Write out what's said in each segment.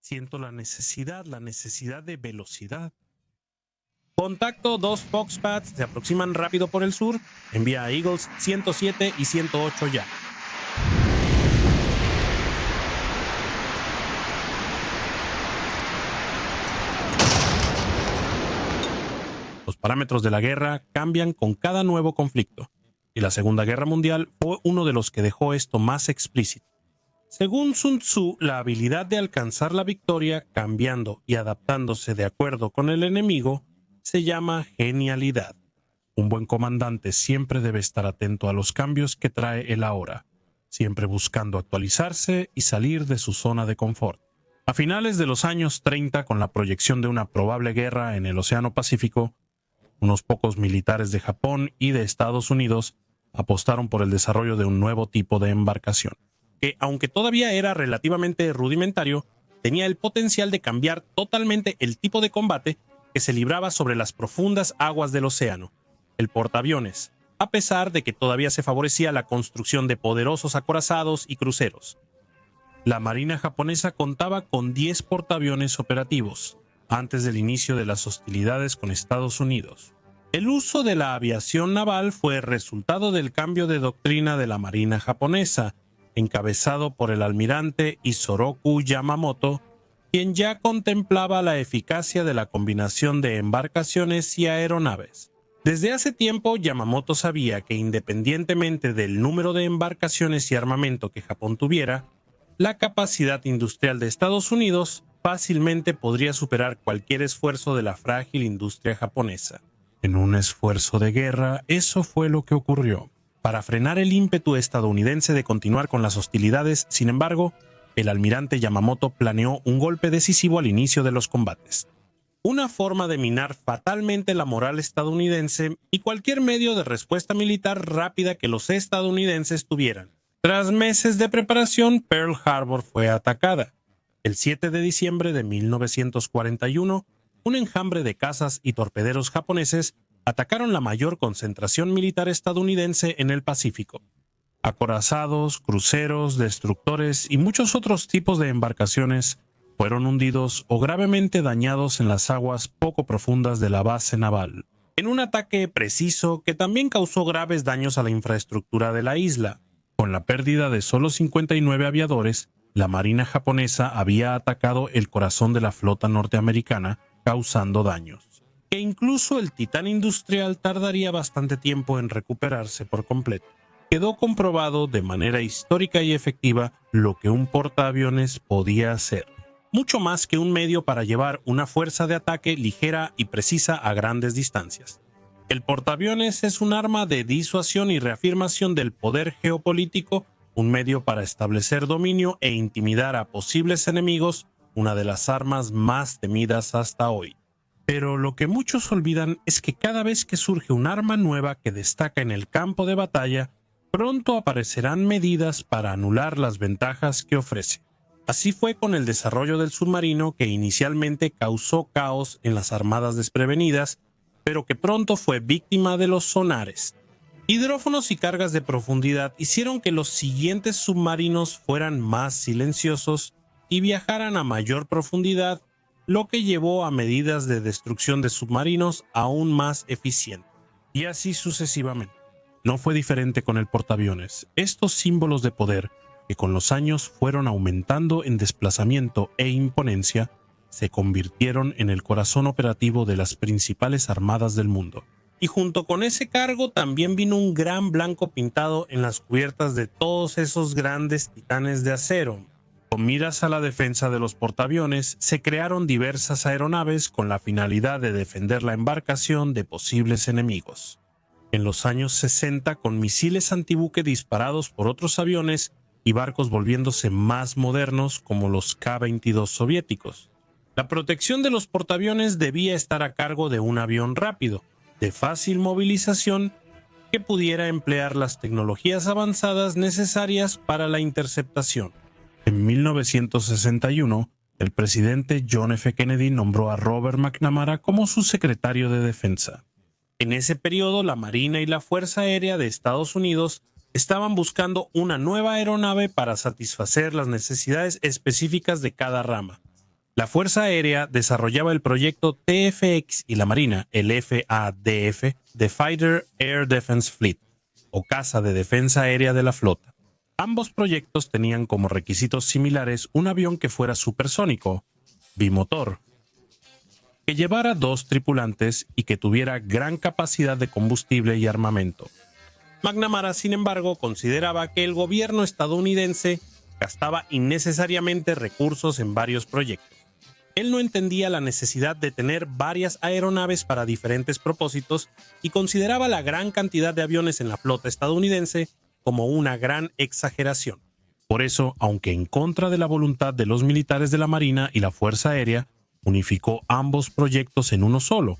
Siento la necesidad de velocidad. Contacto, 2 Foxpads se aproximan rápido por el sur. Envía a Eagles 107 y 108 ya. Los parámetros de la guerra cambian con cada nuevo conflicto, y la Segunda Guerra Mundial fue uno de los que dejó esto más explícito. Según Sun Tzu, la habilidad de alcanzar la victoria cambiando y adaptándose de acuerdo con el enemigo se llama genialidad. Un buen comandante siempre debe estar atento a los cambios que trae el ahora, siempre buscando actualizarse y salir de su zona de confort. A finales de los años 30, con la proyección de una probable guerra en el Océano Pacífico, unos pocos militares de Japón y de Estados Unidos apostaron por el desarrollo de un nuevo tipo de embarcación, que, aunque todavía era relativamente rudimentario, tenía el potencial de cambiar totalmente el tipo de combate que se libraba sobre las profundas aguas del océano, el portaaviones, a pesar de que todavía se favorecía la construcción de poderosos acorazados y cruceros. La Marina japonesa contaba con 10 portaaviones operativos, antes del inicio de las hostilidades con Estados Unidos. El uso de la aviación naval fue resultado del cambio de doctrina de la Marina japonesa, encabezado por el almirante Isoroku Yamamoto, quien ya contemplaba la eficacia de la combinación de embarcaciones y aeronaves. Desde hace tiempo, Yamamoto sabía que independientemente del número de embarcaciones y armamento que Japón tuviera, la capacidad industrial de Estados Unidos fácilmente podría superar cualquier esfuerzo de la frágil industria japonesa. En un esfuerzo de guerra, eso fue lo que ocurrió. Para frenar el ímpetu estadounidense de continuar con las hostilidades, sin embargo, el almirante Yamamoto planeó un golpe decisivo al inicio de los combates. Una forma de minar fatalmente la moral estadounidense y cualquier medio de respuesta militar rápida que los estadounidenses tuvieran. Tras meses de preparación, Pearl Harbor fue atacada. El 7 de diciembre de 1941, un enjambre de cazas y torpederos japoneses atacaron la mayor concentración militar estadounidense en el Pacífico. Acorazados, cruceros, destructores y muchos otros tipos de embarcaciones fueron hundidos o gravemente dañados en las aguas poco profundas de la base naval, en un ataque preciso que también causó graves daños a la infraestructura de la isla. Con la pérdida de solo 59 aviadores, la Marina japonesa había atacado el corazón de la flota norteamericana, causando daños, que incluso el titán industrial tardaría bastante tiempo en recuperarse por completo. Quedó comprobado de manera histórica y efectiva lo que un portaaviones podía hacer, mucho más que un medio para llevar una fuerza de ataque ligera y precisa a grandes distancias. El portaaviones es un arma de disuasión y reafirmación del poder geopolítico, un medio para establecer dominio e intimidar a posibles enemigos, una de las armas más temidas hasta hoy. Pero lo que muchos olvidan es que cada vez que surge un arma nueva que destaca en el campo de batalla, pronto aparecerán medidas para anular las ventajas que ofrece. Así fue con el desarrollo del submarino, que inicialmente causó caos en las armadas desprevenidas, pero que pronto fue víctima de los sonares. Hidrófonos y cargas de profundidad hicieron que los siguientes submarinos fueran más silenciosos y viajaran a mayor profundidad, lo que llevó a medidas de destrucción de submarinos aún más eficientes. Y así sucesivamente. No fue diferente con el portaaviones. Estos símbolos de poder, que con los años fueron aumentando en desplazamiento e imponencia, se convirtieron en el corazón operativo de las principales armadas del mundo. Y junto con ese cargo también vino un gran blanco pintado en las cubiertas de todos esos grandes titanes de acero. Con miras a la defensa de los portaaviones, se crearon diversas aeronaves con la finalidad de defender la embarcación de posibles enemigos. En los años 60, con misiles antibuque disparados por otros aviones y barcos volviéndose más modernos como los K-22 soviéticos. La protección de los portaaviones debía estar a cargo de un avión rápido, de fácil movilización, que pudiera emplear las tecnologías avanzadas necesarias para la interceptación. En 1961, el presidente John F. Kennedy nombró a Robert McNamara como su secretario de Defensa. En ese periodo, la Marina y la Fuerza Aérea de Estados Unidos estaban buscando una nueva aeronave para satisfacer las necesidades específicas de cada rama. La Fuerza Aérea desarrollaba el proyecto TFX y la Marina, el FADF, The Fighter Air Defense Fleet, o Caza de Defensa Aérea de la Flota. Ambos proyectos tenían como requisitos similares un avión que fuera supersónico, bimotor, que llevara 2 tripulantes y que tuviera gran capacidad de combustible y armamento. McNamara, sin embargo, consideraba que el gobierno estadounidense gastaba innecesariamente recursos en varios proyectos. Él no entendía la necesidad de tener varias aeronaves para diferentes propósitos y consideraba la gran cantidad de aviones en la flota estadounidense como una gran exageración. Por eso, aunque en contra de la voluntad de los militares de la Marina y la Fuerza Aérea, unificó ambos proyectos en uno solo,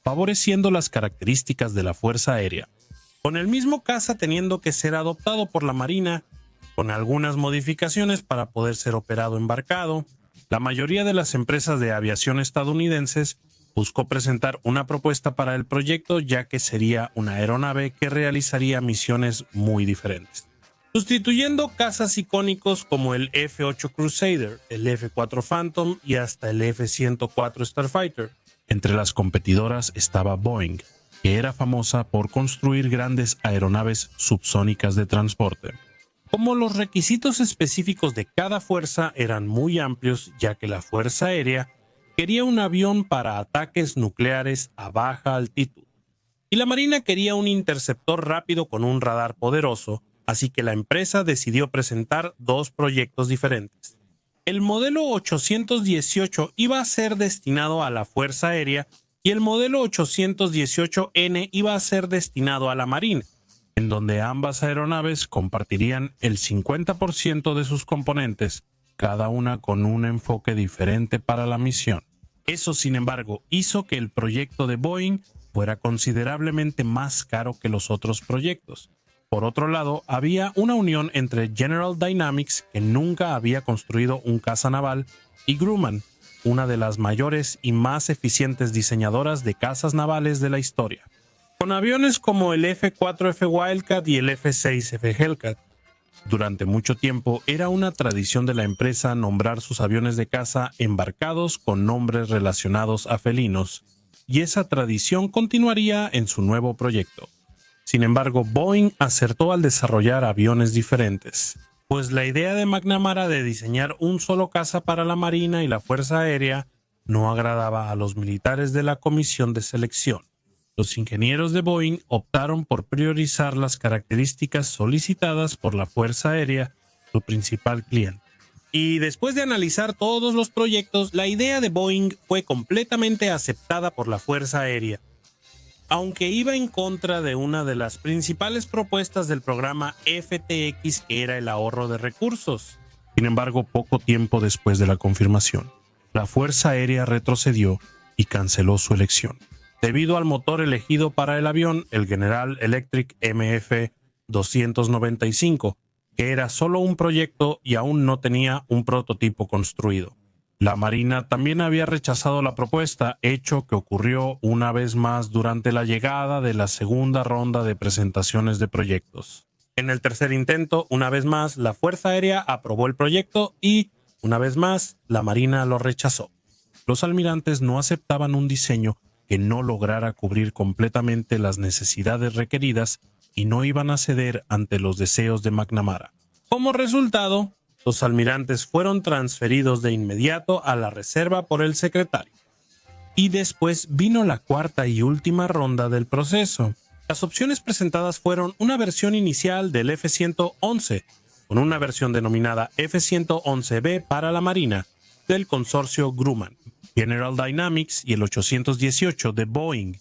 favoreciendo las características de la Fuerza Aérea, con el mismo caza teniendo que ser adoptado por la Marina, con algunas modificaciones para poder ser operado embarcado. La mayoría de las empresas de aviación estadounidenses buscó presentar una propuesta para el proyecto, ya que sería una aeronave que realizaría misiones muy diferentes, sustituyendo cazas icónicos como el F-8 Crusader, el F-4 Phantom y hasta el F-104 Starfighter. Entre las competidoras estaba Boeing, que era famosa por construir grandes aeronaves subsónicas de transporte. Como los requisitos específicos de cada fuerza eran muy amplios, ya que la Fuerza Aérea quería un avión para ataques nucleares a baja altitud, y la Marina quería un interceptor rápido con un radar poderoso, así que la empresa decidió presentar 2 proyectos diferentes. El modelo 818 iba a ser destinado a la Fuerza Aérea y el modelo 818N iba a ser destinado a la Marina, en donde ambas aeronaves compartirían el 50% de sus componentes, cada una con un enfoque diferente para la misión. Eso, sin embargo, hizo que el proyecto de Boeing fuera considerablemente más caro que los otros proyectos. Por otro lado, había una unión entre General Dynamics, que nunca había construido un caza naval, y Grumman, una de las mayores y más eficientes diseñadoras de cazas navales de la historia, con aviones como el F-4F Wildcat y el F-6F Hellcat. Durante mucho tiempo era una tradición de la empresa nombrar sus aviones de caza embarcados con nombres relacionados a felinos, y esa tradición continuaría en su nuevo proyecto. Sin embargo, Boeing acertó al desarrollar aviones diferentes, pues la idea de McNamara de diseñar un solo caza para la Marina y la Fuerza Aérea no agradaba a los militares de la comisión de selección. Los ingenieros de Boeing optaron por priorizar las características solicitadas por la Fuerza Aérea, su principal cliente. Y después de analizar todos los proyectos, la idea de Boeing fue completamente aceptada por la Fuerza Aérea, aunque iba en contra de una de las principales propuestas del programa FTX, que era el ahorro de recursos. Sin embargo, poco tiempo después de la confirmación, la Fuerza Aérea retrocedió y canceló su elección, debido al motor elegido para el avión, el General Electric MF-295, que era solo un proyecto y aún no tenía un prototipo construido. La Marina también había rechazado la propuesta, hecho que ocurrió una vez más durante la llegada de la segunda ronda de presentaciones de proyectos. En el tercer intento, una vez más, la Fuerza Aérea aprobó el proyecto y, una vez más, la Marina lo rechazó. Los almirantes no aceptaban un diseño que no lograra cubrir completamente las necesidades requeridas y no iban a ceder ante los deseos de McNamara. Como resultado, los almirantes fueron transferidos de inmediato a la reserva por el secretario. Y después vino la cuarta y última ronda del proceso. Las opciones presentadas fueron una versión inicial del F-111, con una versión denominada F-111B para la Marina, del consorcio Grumman, General Dynamics y el 818 de Boeing,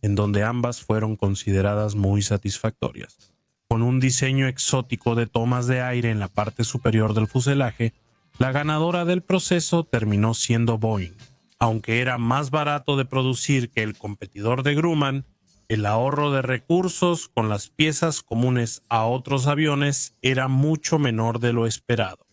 en donde ambas fueron consideradas muy satisfactorias. Con un diseño exótico de tomas de aire en la parte superior del fuselaje, la ganadora del proceso terminó siendo Boeing. Aunque era más barato de producir que el competidor de Grumman, el ahorro de recursos con las piezas comunes a otros aviones era mucho menor de lo esperado.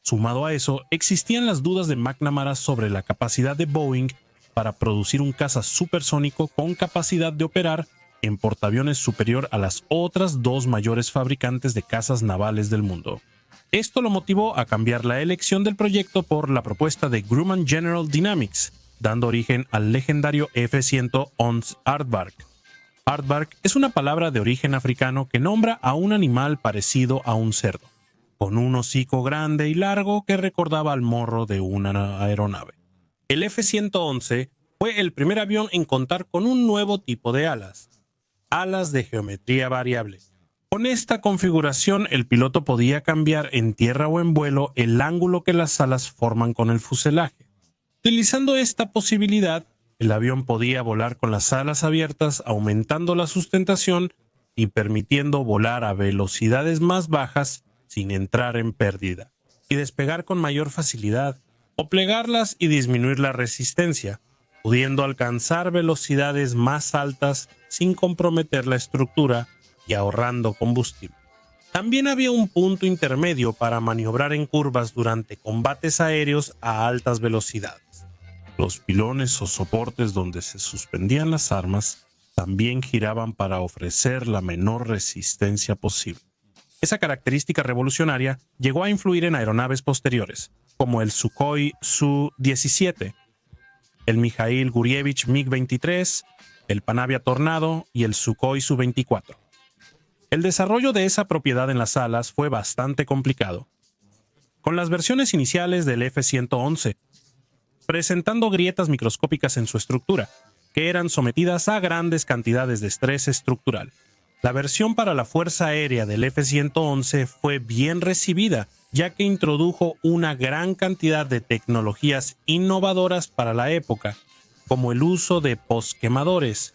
Sumado a eso, existían las dudas de McNamara sobre la capacidad de Boeing para producir un caza supersónico con capacidad de operar en portaaviones superior a las otras 2 mayores fabricantes de cazas navales del mundo. Esto lo motivó a cambiar la elección del proyecto por la propuesta de Grumman General Dynamics, dando origen al legendario F-111 Aardvark. Aardvark es una palabra de origen africano que nombra a un animal parecido a un cerdo, con un hocico grande y largo que recordaba al morro de una aeronave. El F-111 fue el primer avión en contar con un nuevo tipo de alas de geometría variable. Con esta configuración, el piloto podía cambiar en tierra o en vuelo el ángulo que las alas forman con el fuselaje. Utilizando esta posibilidad, el avión podía volar con las alas abiertas, aumentando la sustentación y permitiendo volar a velocidades más bajas sin entrar en pérdida, y despegar con mayor facilidad, o plegarlas y disminuir la resistencia, pudiendo alcanzar velocidades más altas sin comprometer la estructura y ahorrando combustible. También había un punto intermedio para maniobrar en curvas durante combates aéreos a altas velocidades. Los pilones o soportes donde se suspendían las armas también giraban para ofrecer la menor resistencia posible. Esa característica revolucionaria llegó a influir en aeronaves posteriores, como el Sukhoi Su-17, el Mikhail Gurievich MiG-23, el Panavia Tornado y el Sukhoi Su-24. El desarrollo de esa propiedad en las alas fue bastante complicado, con las versiones iniciales del F-111 presentando grietas microscópicas en su estructura, que eran sometidas a grandes cantidades de estrés estructural. La versión para la Fuerza Aérea del F-111 fue bien recibida, ya que introdujo una gran cantidad de tecnologías innovadoras para la época, como el uso de posquemadores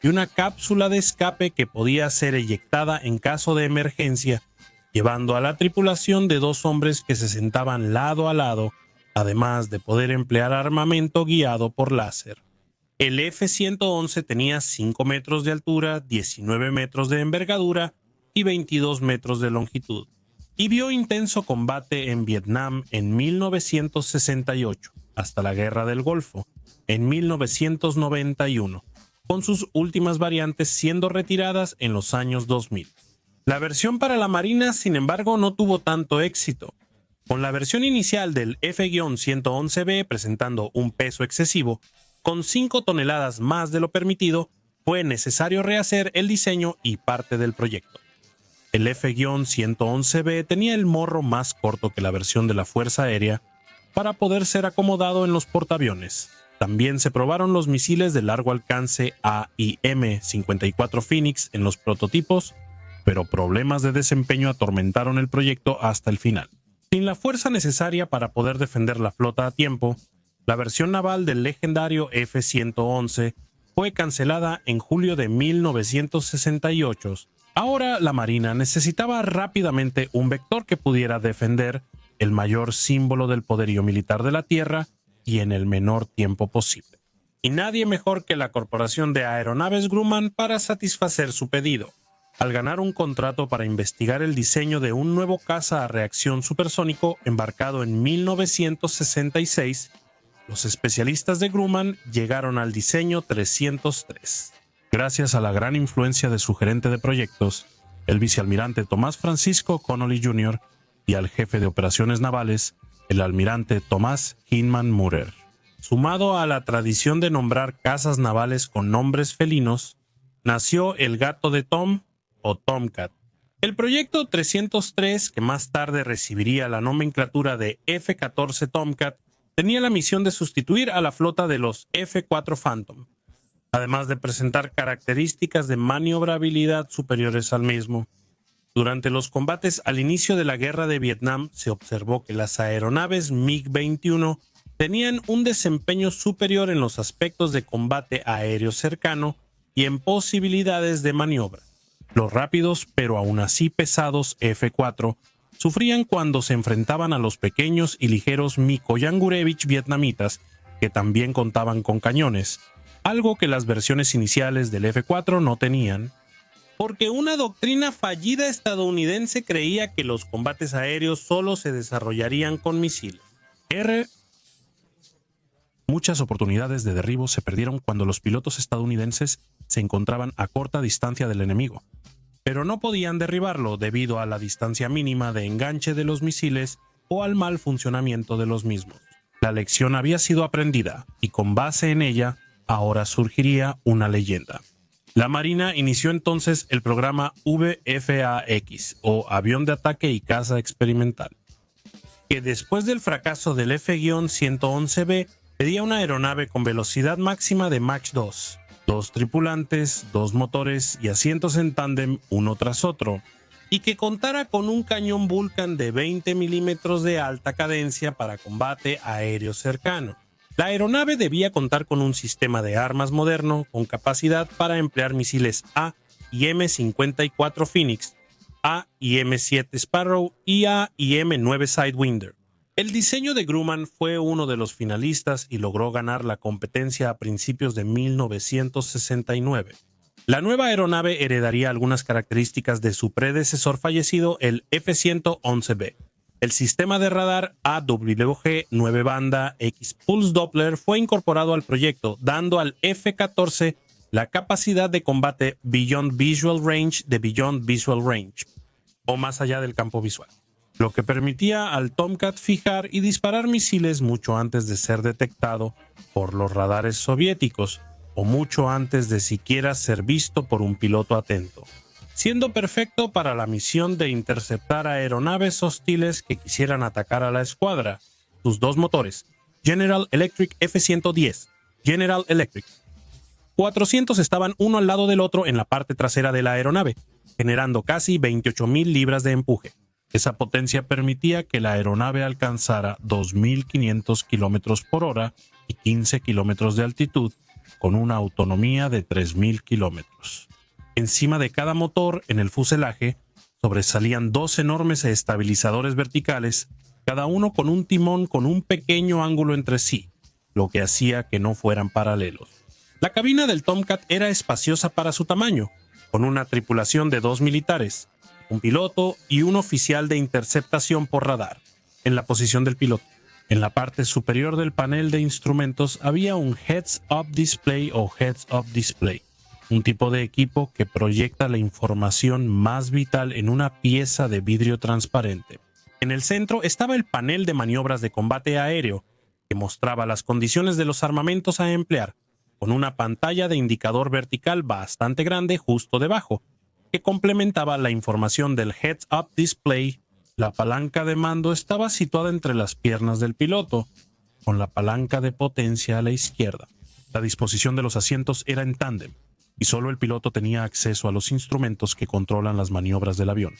y una cápsula de escape que podía ser eyectada en caso de emergencia, llevando a la tripulación de 2 hombres que se sentaban lado a lado, además de poder emplear armamento guiado por láser. El F-111 tenía 5 metros de altura, 19 metros de envergadura y 22 metros de longitud, y vio intenso combate en Vietnam en 1968, hasta la Guerra del Golfo, en 1991, con sus últimas variantes siendo retiradas en los años 2000. La versión para la Marina, sin embargo, no tuvo tanto éxito. Con la versión inicial del F-111B presentando un peso excesivo, con 5 toneladas más de lo permitido, fue necesario rehacer el diseño y parte del proyecto. El F-111B tenía el morro más corto que la versión de la Fuerza Aérea para poder ser acomodado en los portaaviones. También se probaron los misiles de largo alcance AIM-54 Phoenix en los prototipos, pero problemas de desempeño atormentaron el proyecto hasta el final. Sin la fuerza necesaria para poder defender la flota a tiempo, la versión naval del legendario F-111 fue cancelada en julio de 1968. Ahora la Marina necesitaba rápidamente un vector que pudiera defender el mayor símbolo del poderío militar de la Tierra y en el menor tiempo posible. Y nadie mejor que la Corporación de Aeronaves Grumman para satisfacer su pedido. Al ganar un contrato para investigar el diseño de un nuevo caza a reacción supersónico embarcado en 1966, los especialistas de Grumman llegaron al diseño 303. Gracias a la gran influencia de su gerente de proyectos, el vicealmirante Tomás Francisco Connolly Jr., y al jefe de operaciones navales, el almirante Thomas Hinman Murer. Sumado a la tradición de nombrar cazas navales con nombres felinos, nació el gato de Tom, o Tomcat. El proyecto 303, que más tarde recibiría la nomenclatura de F-14 Tomcat, tenía la misión de sustituir a la flota de los F-4 Phantom, además de presentar características de maniobrabilidad superiores al mismo. Durante los combates al inicio de la Guerra de Vietnam, se observó que las aeronaves MiG-21 tenían un desempeño superior en los aspectos de combate aéreo cercano y en posibilidades de maniobra. Los rápidos, pero aún así pesados F-4, sufrían cuando se enfrentaban a los pequeños y ligeros Mikoyan Gurevich vietnamitas, que también contaban con cañones, algo que las versiones iniciales del F-4 no tenían, porque una doctrina fallida estadounidense creía que los combates aéreos solo se desarrollarían con misiles. Muchas oportunidades de derribo se perdieron cuando los pilotos estadounidenses se encontraban a corta distancia del enemigo. pero no podían derribarlo debido a la distancia mínima de enganche de los misiles o al mal funcionamiento de los mismos. La lección había sido aprendida y con base en ella, ahora surgiría una leyenda. La Marina inició entonces el programa VFAX, o Avión de Ataque y Caza Experimental, que después del fracaso del F-111B pedía una aeronave con velocidad máxima de Mach 2, 2 tripulantes, 2 motores y asientos en tándem uno tras otro, y que contara con un cañón Vulcan de 20 milímetros de alta cadencia para combate aéreo cercano. La aeronave debía contar con un sistema de armas moderno con capacidad para emplear misiles A y M54 Phoenix, A y M7 Sparrow y A y M9 Sidewinder. El diseño de Grumman fue uno de los finalistas y logró ganar la competencia a principios de 1969. La nueva aeronave heredaría algunas características de su predecesor fallecido, el F-111B. El sistema de radar AWG 9 banda X Pulse Doppler fue incorporado al proyecto, dando al F-14 la capacidad de combate Beyond Visual Range de Beyond Visual Range, o más allá del campo visual, lo que permitía al Tomcat fijar y disparar misiles mucho antes de ser detectado por los radares soviéticos, o mucho antes de siquiera ser visto por un piloto atento, siendo perfecto para la misión de interceptar aeronaves hostiles que quisieran atacar a la escuadra. Sus dos motores, General Electric F-110, General Electric 400, estaban uno al lado del otro en la parte trasera de la aeronave, generando casi 28,000 libras de empuje. Esa potencia permitía que la aeronave alcanzara 2.500 kilómetros por hora y 15 kilómetros de altitud, con una autonomía de 3.000 kilómetros. Encima de cada motor, en el fuselaje, sobresalían dos enormes estabilizadores verticales, cada uno con un timón con un pequeño ángulo entre sí, lo que hacía que no fueran paralelos. La cabina del Tomcat era espaciosa para su tamaño, con una tripulación de 2 militares, un piloto y un oficial de interceptación por radar, en la posición del piloto. En la parte superior del panel de instrumentos había un Heads-Up Display o Heads-Up Display, un tipo de equipo que proyecta la información más vital en una pieza de vidrio transparente. En el centro estaba el panel de maniobras de combate aéreo, que mostraba las condiciones de los armamentos a emplear, con una pantalla de indicador vertical bastante grande justo debajo, que complementaba la información del Heads-Up Display. La palanca de mando estaba situada entre las piernas del piloto, con la palanca de potencia a la izquierda. La disposición de los asientos era en tándem, y solo el piloto tenía acceso a los instrumentos que controlan las maniobras del avión,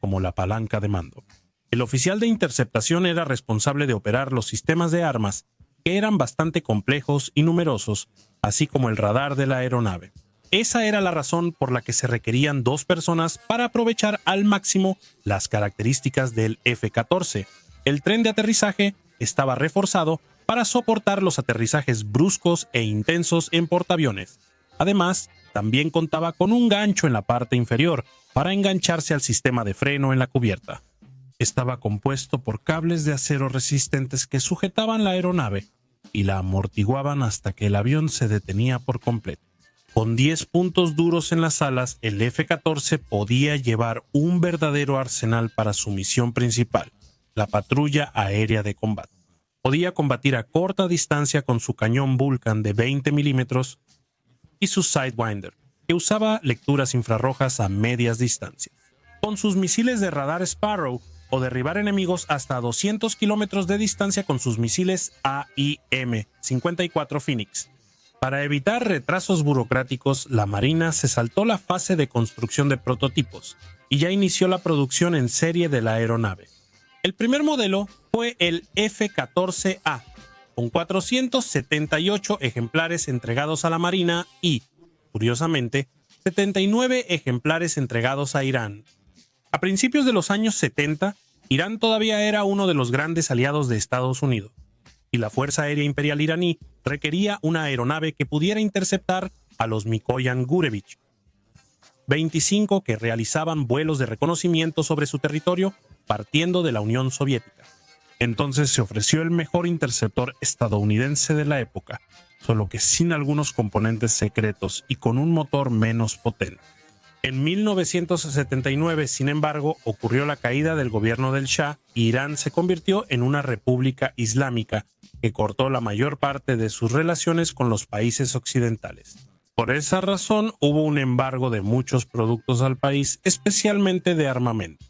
como la palanca de mando. El oficial de interceptación era responsable de operar los sistemas de armas, que eran bastante complejos y numerosos, así como el radar de la aeronave. Esa era la razón por la que se requerían 2 personas para aprovechar al máximo las características del F-14. El tren de aterrizaje estaba reforzado para soportar los aterrizajes bruscos e intensos en portaaviones. Además, también contaba con un gancho en la parte inferior para engancharse al sistema de freno en la cubierta. Estaba compuesto por cables de acero resistentes que sujetaban la aeronave y la amortiguaban hasta que el avión se detenía por completo. Con 10 puntos duros en las alas, el F-14 podía llevar un verdadero arsenal para su misión principal, la patrulla aérea de combate. Podía combatir a corta distancia con su cañón Vulcan de 20 milímetros y su Sidewinder, que usaba lecturas infrarrojas a medias distancias. Con sus misiles de radar Sparrow, o derribar enemigos hasta 200 kilómetros de distancia con sus misiles AIM-54 Phoenix. Para evitar retrasos burocráticos, la Marina se saltó la fase de construcción de prototipos y ya inició la producción en serie de la aeronave. El primer modelo fue el F-14A, con 478 ejemplares entregados a la Marina y, curiosamente, 79 ejemplares entregados a Irán. A principios de los años 70, Irán todavía era uno de los grandes aliados de Estados Unidos, y la Fuerza Aérea Imperial iraní requería una aeronave que pudiera interceptar a los Mikoyan Gurevich, 25 que realizaban vuelos de reconocimiento sobre su territorio partiendo de la Unión Soviética. Entonces se ofreció el mejor interceptor estadounidense de la época, solo que sin algunos componentes secretos y con un motor menos potente. En 1979, sin embargo, ocurrió la caída del gobierno del Shah y Irán se convirtió en una república islámica que cortó la mayor parte de sus relaciones con los países occidentales. Por esa razón, hubo un embargo de muchos productos al país, especialmente de armamento.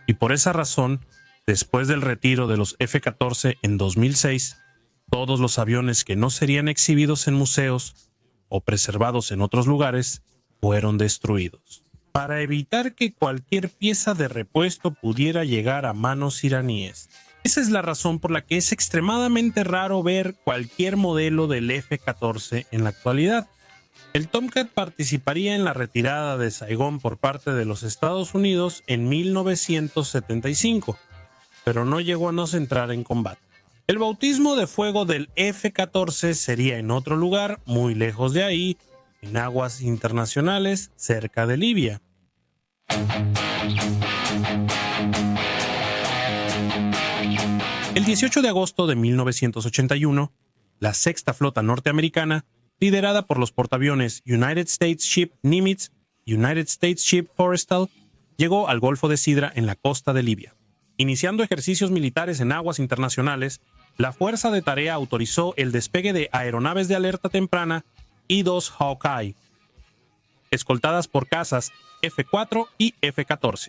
Y por esa razón, después del retiro de los F-14 en 2006, todos los aviones que no serían exhibidos en museos o preservados en otros lugares fueron destruidos, para evitar que cualquier pieza de repuesto pudiera llegar a manos iraníes. Esa es la razón por la que es extremadamente raro ver cualquier modelo del F-14 en la actualidad. El Tomcat participaría en la retirada de Saigón por parte de los Estados Unidos en 1975, pero no llegó a no entrar en combate. El bautismo de fuego del F-14 sería en otro lugar, muy lejos de ahí, en aguas internacionales cerca de Libia. El 18 de agosto de 1981, la sexta flota norteamericana, liderada por los portaaviones United States Ship Nimitz y United States Ship Forrestal, llegó al Golfo de Sidra en la costa de Libia. Iniciando ejercicios militares en aguas internacionales, la Fuerza de Tarea autorizó el despegue de aeronaves de alerta temprana I-2 Hawkeye, escoltadas por cazas F-4 y F-14.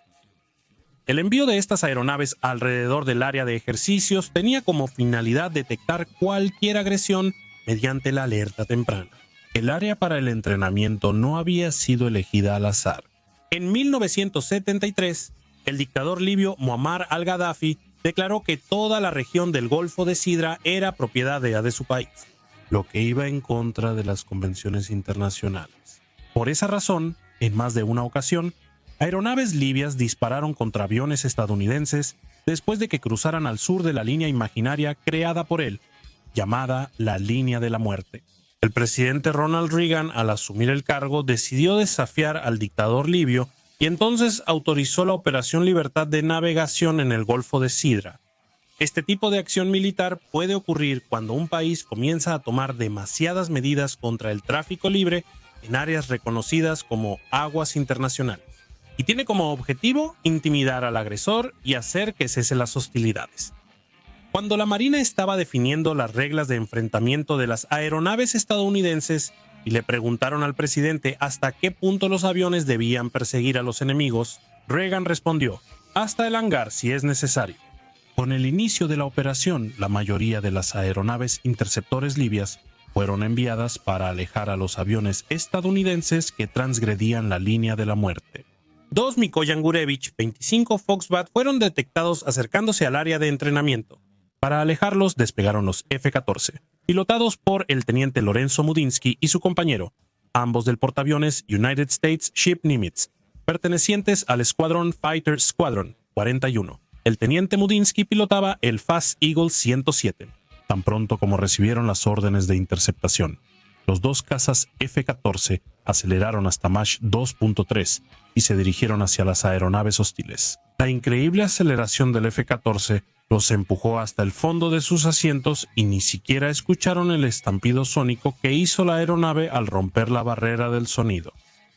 El envío de estas aeronaves alrededor del área de ejercicios tenía como finalidad detectar cualquier agresión mediante la alerta temprana. El área para el entrenamiento no había sido elegida al azar. En 1973, el dictador libio Muammar al-Gaddafi declaró que toda la región del Golfo de Sidra era propiedad de su país, lo que iba en contra de las convenciones internacionales. Por esa razón, en más de una ocasión, aeronaves libias dispararon contra aviones estadounidenses después de que cruzaran al sur de la línea imaginaria creada por él, llamada la Línea de la Muerte. El presidente Ronald Reagan, al asumir el cargo, decidió desafiar al dictador libio y entonces autorizó la Operación Libertad de Navegación en el Golfo de Sidra. Este tipo de acción militar puede ocurrir cuando un país comienza a tomar demasiadas medidas contra el tráfico libre en áreas reconocidas como aguas internacionales, y tiene como objetivo intimidar al agresor y hacer que cesen las hostilidades. Cuando la Marina estaba definiendo las reglas de enfrentamiento de las aeronaves estadounidenses y le preguntaron al presidente hasta qué punto los aviones debían perseguir a los enemigos, Reagan respondió: hasta el hangar si es necesario. Con el inicio de la operación, la mayoría de las aeronaves interceptores libias fueron enviadas para alejar a los aviones estadounidenses que transgredían la línea de la muerte. 2 Mikoyan Gurevich 25 Foxbat fueron detectados acercándose al área de entrenamiento. Para alejarlos despegaron los F-14, pilotados por el teniente Lorenzo Mudinsky y su compañero, ambos del portaaviones United States Ship Nimitz, pertenecientes al Escuadrón Fighter Squadron 41. El teniente Mudinsky pilotaba el Fast Eagle 107. Tan pronto como recibieron las órdenes de interceptación, los dos cazas F-14 aceleraron hasta Mach 2.3 y se dirigieron hacia las aeronaves hostiles. La increíble aceleración del F-14 los empujó hasta el fondo de sus asientos y ni siquiera escucharon el estampido sónico que hizo la aeronave al romper la barrera del sonido.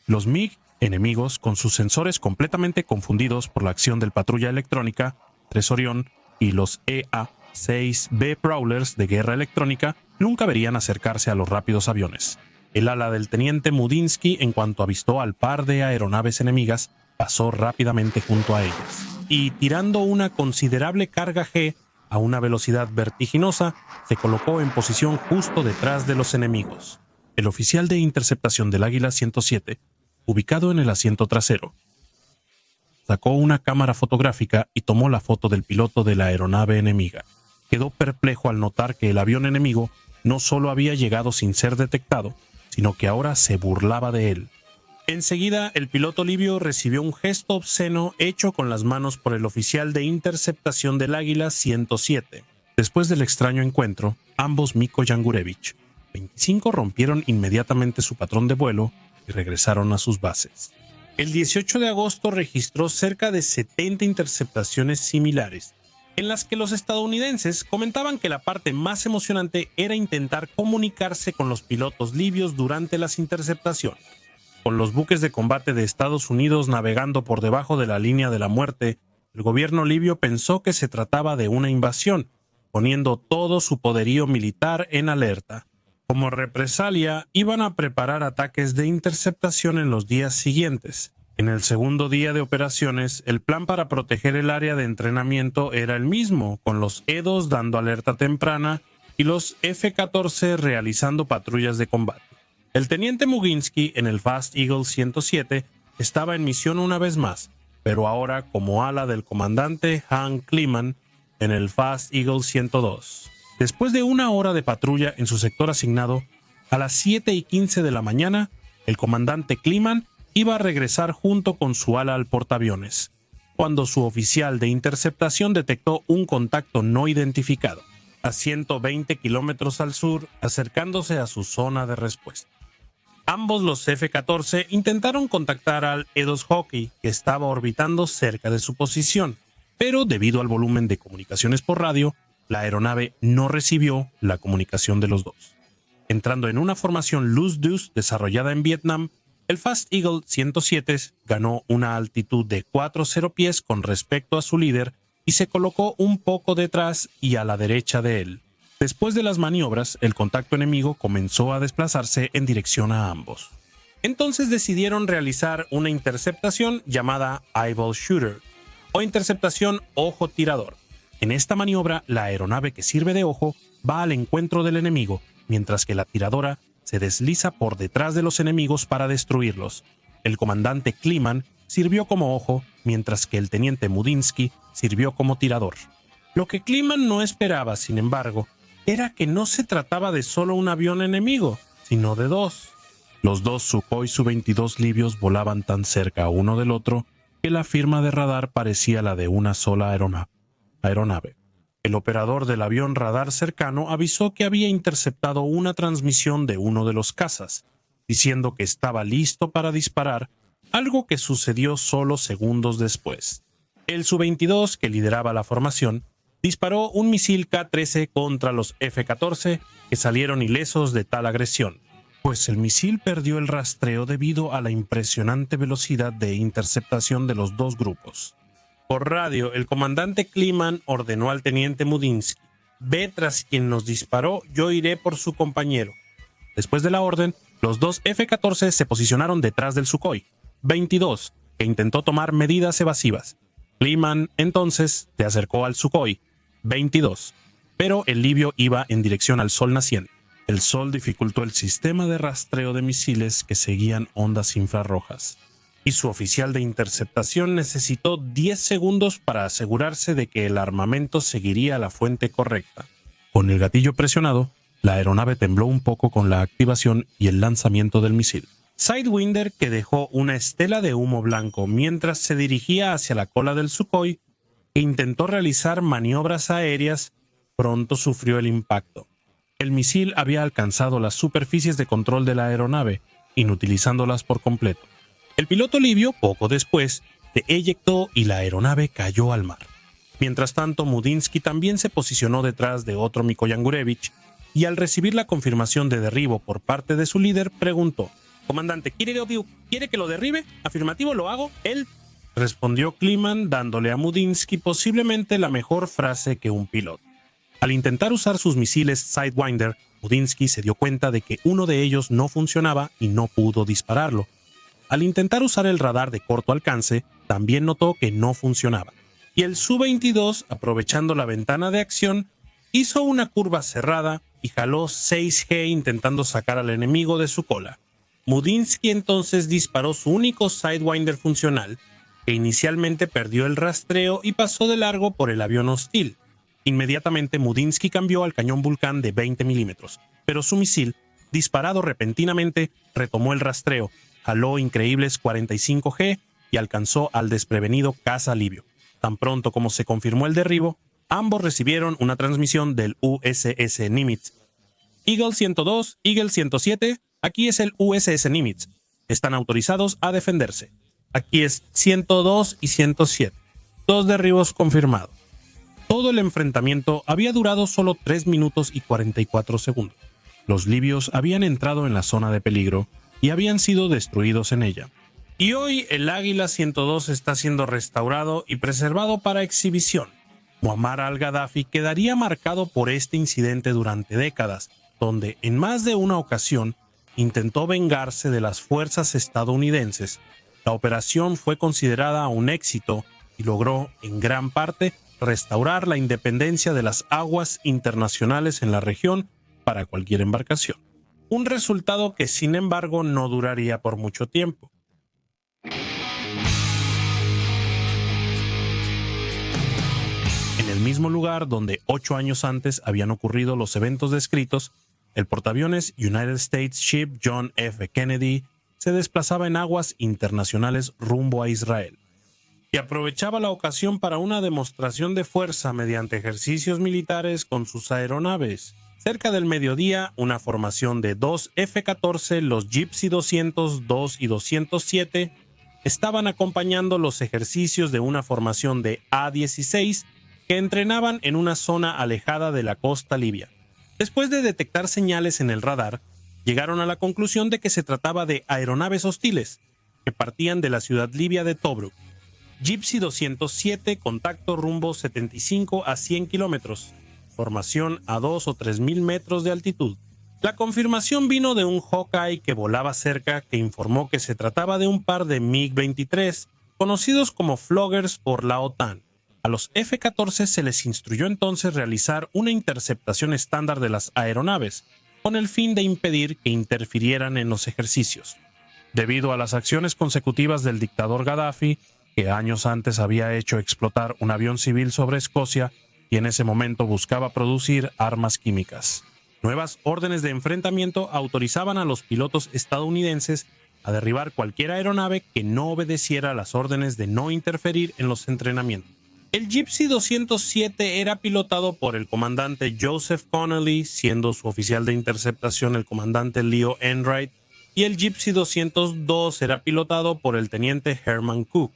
Los MiG enemigos, con sus sensores completamente confundidos por la acción del patrulla electrónica 3 Orión y los EA-6B Prowlers de guerra electrónica, nunca verían acercarse a los rápidos aviones. El ala del teniente Mudinsky, en cuanto avistó al par de aeronaves enemigas, pasó rápidamente junto a ellas y, tirando una considerable carga G a una velocidad vertiginosa, se colocó en posición justo detrás de los enemigos. El oficial de interceptación del Águila 107, ubicado en el asiento trasero, sacó una cámara fotográfica y tomó la foto del piloto de la aeronave enemiga. Quedó perplejo al notar que el avión enemigo no solo había llegado sin ser detectado, sino que ahora se burlaba de él. Enseguida, el piloto libio recibió un gesto obsceno hecho con las manos por el oficial de interceptación del Águila 107. Después del extraño encuentro, ambos Mikoyan Gurevich 25 rompieron inmediatamente su patrón de vuelo y regresaron a sus bases. El 18 de agosto registró cerca de 70 interceptaciones similares, en las que los estadounidenses comentaban que la parte más emocionante era intentar comunicarse con los pilotos libios durante las interceptaciones. Con los buques de combate de Estados Unidos navegando por debajo de la línea de la muerte, el gobierno libio pensó que se trataba de una invasión, poniendo todo su poderío militar en alerta. Como represalia, iban a preparar ataques de interceptación en los días siguientes. En el segundo día de operaciones, el plan para proteger el área de entrenamiento era el mismo, con los E-2 dando alerta temprana y los F-14 realizando patrullas de combate. El teniente Muginsky en el Fast Eagle 107 estaba en misión una vez más, pero ahora como ala del comandante Hank Kleeman en el Fast Eagle 102. Después de una hora de patrulla en su sector asignado, a las 7:15 de la mañana, el comandante Kleeman iba a regresar junto con su ala al portaaviones, cuando su oficial de interceptación detectó un contacto no identificado, a 120 kilómetros al sur, acercándose a su zona de respuesta. Ambos los F-14 intentaron contactar al E-2 Hawkeye, que estaba orbitando cerca de su posición, pero debido al volumen de comunicaciones por radio, la aeronave no recibió la comunicación de los dos. Entrando en una formación Loose-Deuce desarrollada en Vietnam, el Fast Eagle 107 ganó una altitud de 4,0 pies con respecto a su líder y se colocó un poco detrás y a la derecha de él. Después de las maniobras, el contacto enemigo comenzó a desplazarse en dirección a ambos. Entonces decidieron realizar una interceptación llamada Eyeball Shooter, o interceptación ojo tirador. En esta maniobra, la aeronave que sirve de ojo va al encuentro del enemigo, mientras que la tiradora se desliza por detrás de los enemigos para destruirlos. El comandante Kleeman sirvió como ojo, mientras que el teniente Mudinsky sirvió como tirador. Lo que Kleeman no esperaba, sin embargo, era que no se trataba de solo un avión enemigo, sino de dos. Los dos Sukhoi Su-22 libios volaban tan cerca uno del otro que la firma de radar parecía la de una sola aeronave. El operador del avión radar cercano avisó que había interceptado una transmisión de uno de los cazas, diciendo que estaba listo para disparar, algo que sucedió solo segundos después. El Su-22, que lideraba la formación, disparó un misil K-13 contra los F-14, que salieron ilesos de tal agresión, pues el misil perdió el rastreo debido a la impresionante velocidad de interceptación de los dos grupos. Por radio, el comandante Kleeman ordenó al teniente Mudinsky: «Ve tras quien nos disparó, yo iré por su compañero». Después de la orden, los dos F-14 se posicionaron detrás del Sukhoi 22, que intentó tomar medidas evasivas. Kleeman, entonces, se acercó al Sukhoi 22, pero el libio iba en dirección al sol naciente. El sol dificultó el sistema de rastreo de misiles que seguían ondas infrarrojas, y su oficial de interceptación necesitó 10 segundos para asegurarse de que el armamento seguiría la fuente correcta. Con el gatillo presionado, la aeronave tembló un poco con la activación y el lanzamiento del misil. Sidewinder, que dejó una estela de humo blanco mientras se dirigía hacia la cola del Sukhoi, que intentó realizar maniobras aéreas, pronto sufrió el impacto. El misil había alcanzado las superficies de control de la aeronave, inutilizándolas por completo. El piloto libio, poco después, se eyectó y la aeronave cayó al mar. Mientras tanto, Mudinsky también se posicionó detrás de otro Mikoyan Gurevich y al recibir la confirmación de derribo por parte de su líder, preguntó: «Comandante, ¿quiere que lo derribe? Afirmativo, lo hago». Él respondió Kleeman, dándole a Mudinsky posiblemente la mejor frase que un piloto. Al intentar usar sus misiles Sidewinder, Mudinsky se dio cuenta de que uno de ellos no funcionaba y no pudo dispararlo. Al intentar usar el radar de corto alcance, también notó que no funcionaba. Y el Su-22, aprovechando la ventana de acción, hizo una curva cerrada y jaló 6G intentando sacar al enemigo de su cola. Mudinsky entonces disparó su único Sidewinder funcional, que inicialmente perdió el rastreo y pasó de largo por el avión hostil. Inmediatamente Mudinsky cambió al cañón Vulcan de 20 milímetros, pero su misil, disparado repentinamente, retomó el rastreo, jaló increíbles 45G y alcanzó al desprevenido caza libio. Tan pronto como se confirmó el derribo, ambos recibieron una transmisión del USS Nimitz. Eagle 102, Eagle 107, aquí es el USS Nimitz. Están autorizados a defenderse. Aquí es 102 y 107. 2 derribos confirmados. Todo el enfrentamiento había durado solo 3 minutos y 44 segundos. Los libios habían entrado en la zona de peligro y habían sido destruidos en ella. Y hoy el Águila 102 está siendo restaurado y preservado para exhibición. Muammar al-Gaddafi quedaría marcado por este incidente durante décadas, donde en más de una ocasión intentó vengarse de las fuerzas estadounidenses. La operación fue considerada un éxito y logró, en gran parte, restaurar la independencia de las aguas internacionales en la región para cualquier embarcación. Un resultado que, sin embargo, no duraría por mucho tiempo. En el mismo lugar donde 8 años antes habían ocurrido los eventos descritos, el portaaviones United States Ship John F. Kennedy se desplazaba en aguas internacionales rumbo a Israel y aprovechaba la ocasión para una demostración de fuerza mediante ejercicios militares con sus aeronaves. Cerca del mediodía, una formación de 2 F-14, los Gypsy 202 y 207, estaban acompañando los ejercicios de una formación de A-16 que entrenaban en una zona alejada de la costa libia. Después de detectar señales en el radar, llegaron a la conclusión de que se trataba de aeronaves hostiles que partían de la ciudad libia de Tobruk. Gypsy 207, contacto rumbo 75 a 100 kilómetros, formación a 2 o 3 mil metros de altitud. La confirmación vino de un Hawkeye que volaba cerca que informó que se trataba de un par de MiG-23, conocidos como Floggers por la OTAN. A los F-14 se les instruyó entonces realizar una interceptación estándar de las aeronaves, con el fin de impedir que interfirieran en los ejercicios. Debido a las acciones consecutivas del dictador Gaddafi, que años antes había hecho explotar un avión civil sobre Escocia y en ese momento buscaba producir armas químicas. Nuevas órdenes de enfrentamiento autorizaban a los pilotos estadounidenses a derribar cualquier aeronave que no obedeciera las órdenes de no interferir en los entrenamientos. El Gypsy 207 era pilotado por el comandante Joseph Connolly, siendo su oficial de interceptación el comandante Leo Enright, y el Gypsy 202 era pilotado por el teniente Herman Cook.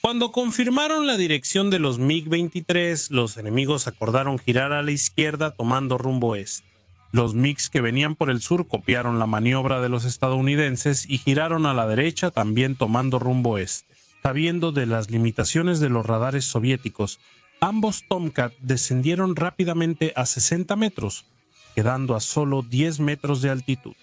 Cuando confirmaron la dirección de los MiG-23, los enemigos acordaron girar a la izquierda tomando rumbo este. Los MiGs que venían por el sur copiaron la maniobra de los estadounidenses y giraron a la derecha también tomando rumbo este. Sabiendo de las limitaciones de los radares soviéticos, ambos Tomcat descendieron rápidamente a 60 metros, quedando a solo 10 metros de altitud.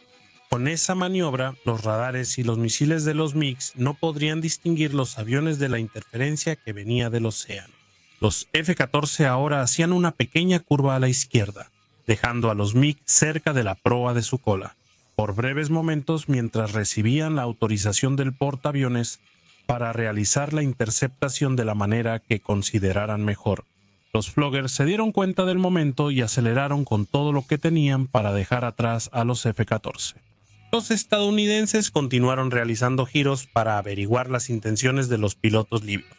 Con esa maniobra, los radares y los misiles de los MiGs no podrían distinguir los aviones de la interferencia que venía del océano. Los F-14 ahora hacían una pequeña curva a la izquierda, dejando a los MiG cerca de la proa de su cola. Por breves momentos, mientras recibían la autorización del portaaviones para realizar la interceptación de la manera que consideraran mejor, los Floggers se dieron cuenta del momento y aceleraron con todo lo que tenían para dejar atrás a los F-14. Los estadounidenses continuaron realizando giros para averiguar las intenciones de los pilotos libios.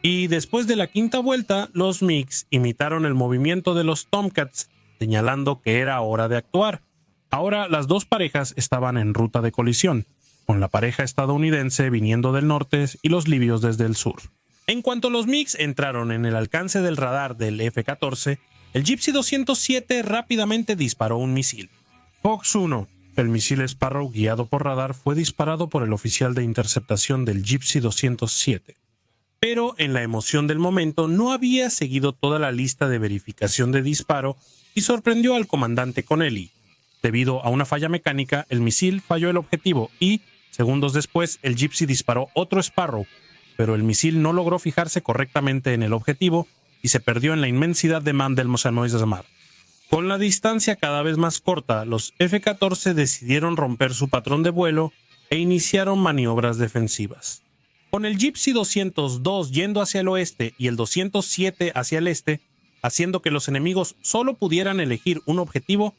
Y después de la quinta vuelta, los MiGs imitaron el movimiento de los Tomcats, señalando que era hora de actuar. Ahora las dos parejas estaban en ruta de colisión, con la pareja estadounidense viniendo del norte y los libios desde el sur. En cuanto los MiGs entraron en el alcance del radar del F-14, el Gypsy 207 rápidamente disparó un misil. Fox 1. El misil Sparrow guiado por radar fue disparado por el oficial de interceptación del Gypsy 207. Pero en la emoción del momento no había seguido toda la lista de verificación de disparo y sorprendió al comandante Connelly. Debido a una falla mecánica, el misil falló el objetivo y, segundos después, el Gypsy disparó otro Sparrow, pero el misil no logró fijarse correctamente en el objetivo y se perdió en la inmensidad de Man del Mosanois-Zamar. Con la distancia cada vez más corta, los F-14 decidieron romper su patrón de vuelo e iniciaron maniobras defensivas. Con el Gypsy 202 yendo hacia el oeste y el 207 hacia el este, haciendo que los enemigos solo pudieran elegir un objetivo,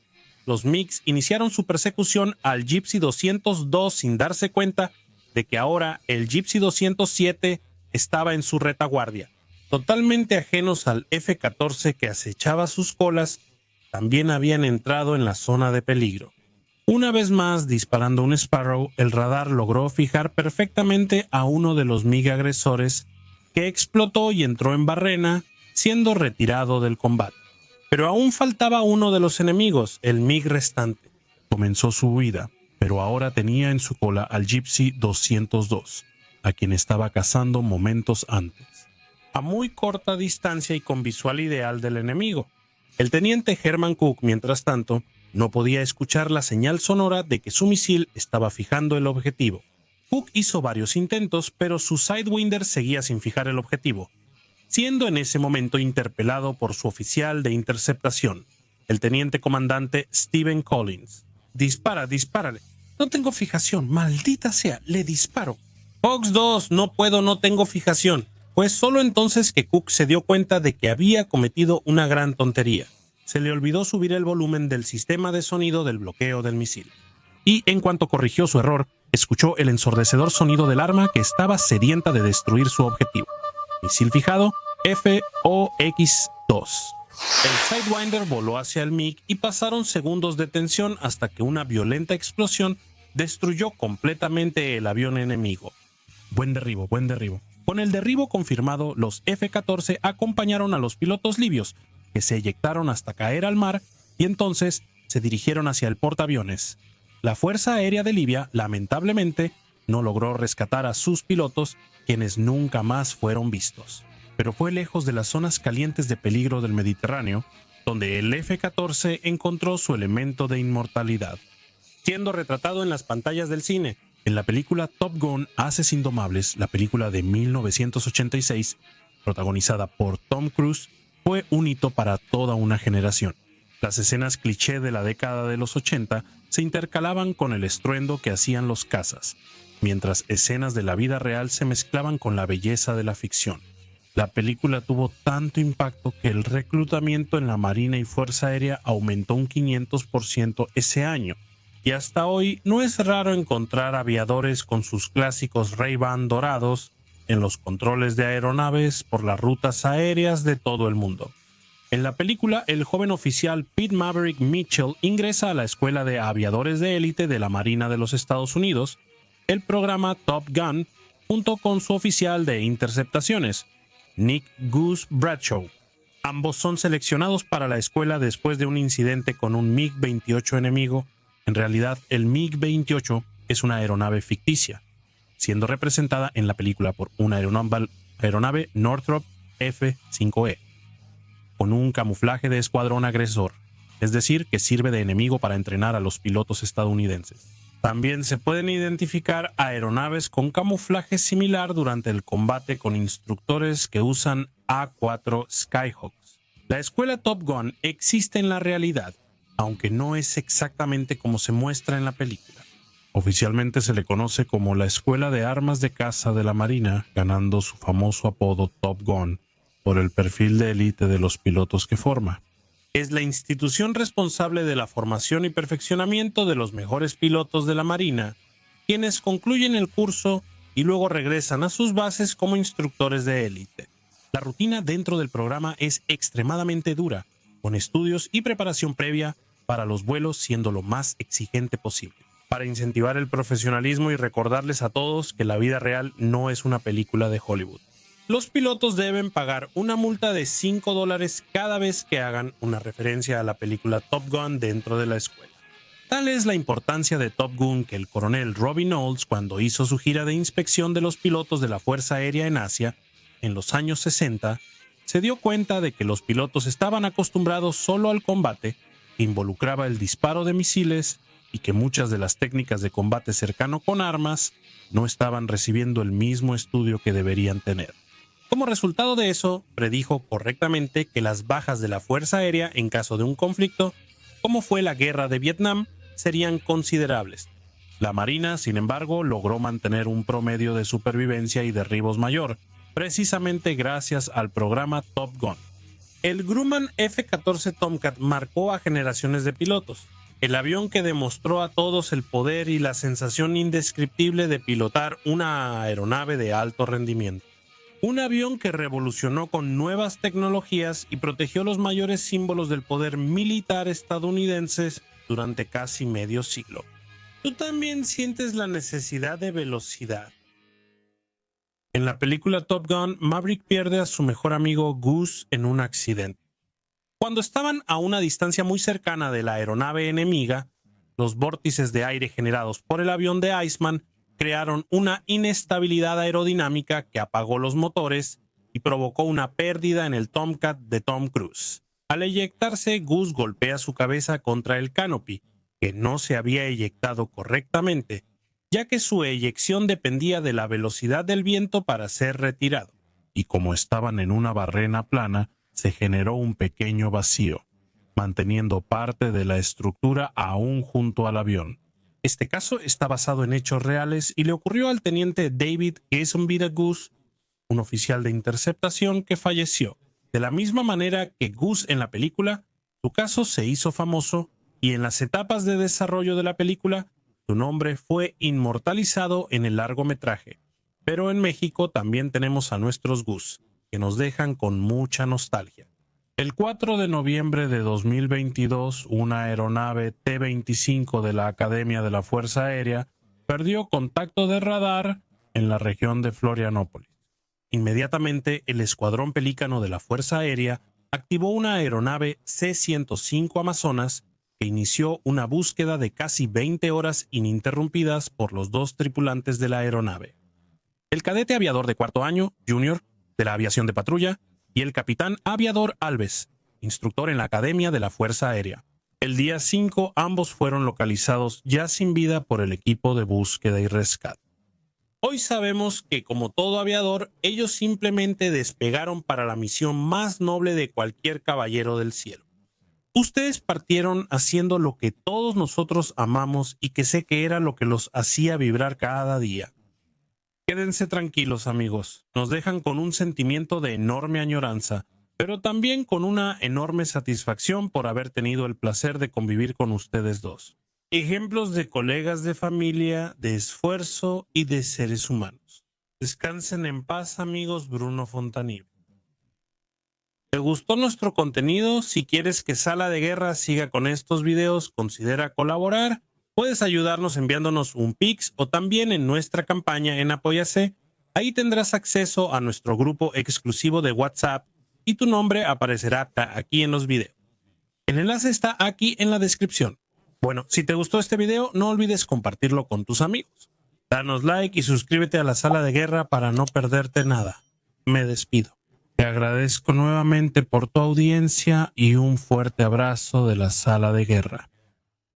los MiGs iniciaron su persecución al Gypsy 202 sin darse cuenta de que ahora el Gypsy 207 estaba en su retaguardia. Totalmente ajenos al F-14 que acechaba sus colas, también habían entrado en la zona de peligro. Una vez más, disparando un Sparrow, el radar logró fijar perfectamente a uno de los MiG agresores, que explotó y entró en barrena, siendo retirado del combate. Pero aún faltaba uno de los enemigos, el MiG restante. Comenzó su huida, pero ahora tenía en su cola al Gypsy 202, a quien estaba cazando momentos antes. A muy corta distancia y con visual ideal del enemigo. El teniente Herman Cook, mientras tanto, no podía escuchar la señal sonora de que su misil estaba fijando el objetivo. Cook hizo varios intentos, pero su Sidewinder seguía sin fijar el objetivo, siendo en ese momento interpelado por su oficial de interceptación, el teniente comandante Stephen Collins. Dispárale. No tengo fijación, maldita sea, le disparo. Fox 2, no puedo, no tengo fijación. Fue solo entonces que Cook se dio cuenta de que había cometido una gran tontería. Se le olvidó subir el volumen del sistema de sonido del bloqueo del misil. Y en cuanto corrigió su error, escuchó el ensordecedor sonido del arma que estaba sedienta de destruir su objetivo. Misil fijado, FOX-2. El Sidewinder voló hacia el MiG y pasaron segundos de tensión hasta que una violenta explosión destruyó completamente el avión enemigo. Buen derribo. Con el derribo confirmado, los F-14 acompañaron a los pilotos libios, que se eyectaron hasta caer al mar y entonces se dirigieron hacia el portaaviones. La Fuerza Aérea de Libia, lamentablemente, no logró rescatar a sus pilotos, quienes nunca más fueron vistos. Pero fue lejos de las zonas calientes de peligro del Mediterráneo, donde el F-14 encontró su elemento de inmortalidad, siendo retratado en las pantallas del cine. En la película Top Gun: Haces Indomables, la película de 1986, protagonizada por Tom Cruise, fue un hito para toda una generación. Las escenas cliché de la década de los 80 se intercalaban con el estruendo que hacían los cazas, mientras escenas de la vida real se mezclaban con la belleza de la ficción. La película tuvo tanto impacto que el reclutamiento en la Marina y Fuerza Aérea aumentó un 500% ese año, y hasta hoy no es raro encontrar aviadores con sus clásicos Ray-Ban dorados en los controles de aeronaves por las rutas aéreas de todo el mundo. En la película, el joven oficial Pete Maverick Mitchell ingresa a la Escuela de Aviadores de Élite de la Marina de los Estados Unidos, el programa Top Gun, junto con su oficial de interceptaciones, Nick Goose Bradshaw. Ambos son seleccionados para la escuela después de un incidente con un MiG-28 enemigo. En realidad, el MiG-28 es una aeronave ficticia, siendo representada en la película por una aeronave Northrop F-5E, con un camuflaje de escuadrón agresor, es decir, que sirve de enemigo para entrenar a los pilotos estadounidenses. También se pueden identificar aeronaves con camuflaje similar durante el combate con instructores que usan A-4 Skyhawks. La escuela Top Gun existe en la realidad, aunque no es exactamente como se muestra en la película. Oficialmente se le conoce como la Escuela de Armas de Caza de la Marina, ganando su famoso apodo Top Gun por el perfil de élite de los pilotos que forma. Es la institución responsable de la formación y perfeccionamiento de los mejores pilotos de la Marina, quienes concluyen el curso y luego regresan a sus bases como instructores de élite. La rutina dentro del programa es extremadamente dura, con estudios y preparación previa para los vuelos siendo lo más exigente posible, para incentivar el profesionalismo y recordarles a todos que la vida real no es una película de Hollywood. Los pilotos deben pagar una multa de $5 cada vez que hagan una referencia a la película Top Gun dentro de la escuela. Tal es la importancia de Top Gun que el coronel Robbie Knowles, cuando hizo su gira de inspección de los pilotos de la Fuerza Aérea en Asia, en los años 60, se dio cuenta de que los pilotos estaban acostumbrados solo al combate, que involucraba el disparo de misiles, y que muchas de las técnicas de combate cercano con armas no estaban recibiendo el mismo estudio que deberían tener. Como resultado de eso, predijo correctamente que las bajas de la Fuerza Aérea en caso de un conflicto, como fue la Guerra de Vietnam, serían considerables. La Marina, sin embargo, logró mantener un promedio de supervivencia y derribos mayor, precisamente gracias al programa Top Gun. El Grumman F-14 Tomcat marcó a generaciones de pilotos, el avión que demostró a todos el poder y la sensación indescriptible de pilotar una aeronave de alto rendimiento. Un avión que revolucionó con nuevas tecnologías y protegió los mayores símbolos del poder militar estadounidenses durante casi medio siglo. ¿Tú también sientes la necesidad de velocidad? En la película Top Gun, Maverick pierde a su mejor amigo Goose en un accidente. Cuando estaban a una distancia muy cercana de la aeronave enemiga, Los vórtices de aire generados por el avión de Iceman crearon una inestabilidad aerodinámica que apagó los motores y provocó una pérdida en el Tomcat de Tom Cruise. Al eyectarse, Gus golpea su cabeza contra el canopy, que no se había eyectado correctamente, ya que su eyección dependía de la velocidad del viento para ser retirado. Y como estaban en una barrena plana, se generó un pequeño vacío, manteniendo parte de la estructura aún junto al avión. Este caso está basado en hechos reales y le ocurrió al teniente David Geisenbitter Gus, un oficial de interceptación que falleció. De la misma manera que Gus en la película, su caso se hizo famoso y en las etapas de desarrollo de la película, su nombre fue inmortalizado en el largometraje. Pero en México también tenemos a nuestros Gus, que nos dejan con mucha nostalgia. El 4 de noviembre de 2022, una aeronave T-25 de la Academia de la Fuerza Aérea perdió contacto de radar en la región de Florianópolis. Inmediatamente, el Escuadrón Pelícano de la Fuerza Aérea activó una aeronave C-105 Amazonas que inició una búsqueda de casi 20 horas ininterrumpidas por los dos tripulantes de la aeronave. El cadete aviador de cuarto año, Junior, de la aviación de patrulla, y el capitán aviador Alves, instructor en la Academia de la Fuerza Aérea. El día 5, ambos fueron localizados ya sin vida por el equipo de búsqueda y rescate. Hoy sabemos que, como todo aviador, ellos simplemente despegaron para la misión más noble de cualquier caballero del cielo. Ustedes partieron haciendo lo que todos nosotros amamos y que sé que era lo que los hacía vibrar cada día. Quédense tranquilos, amigos. Nos dejan con un sentimiento de enorme añoranza, pero también con una enorme satisfacción por haber tenido el placer de convivir con ustedes dos. Ejemplos de colegas de familia, de esfuerzo y de seres humanos. Descansen en paz, amigos. Bruno Fontanibia. ¿Te gustó nuestro contenido? Si quieres que Sala de Guerra siga con estos videos, considera colaborar. Puedes ayudarnos enviándonos un Pix o también en nuestra campaña en Apóyase. Ahí tendrás acceso a nuestro grupo exclusivo de WhatsApp y tu nombre aparecerá aquí en los videos. El enlace está aquí en la descripción. Bueno, si te gustó este video, no olvides compartirlo con tus amigos. Danos like y suscríbete a la Sala de Guerra para no perderte nada. Me despido. Te agradezco nuevamente por tu audiencia y un fuerte abrazo de la Sala de Guerra.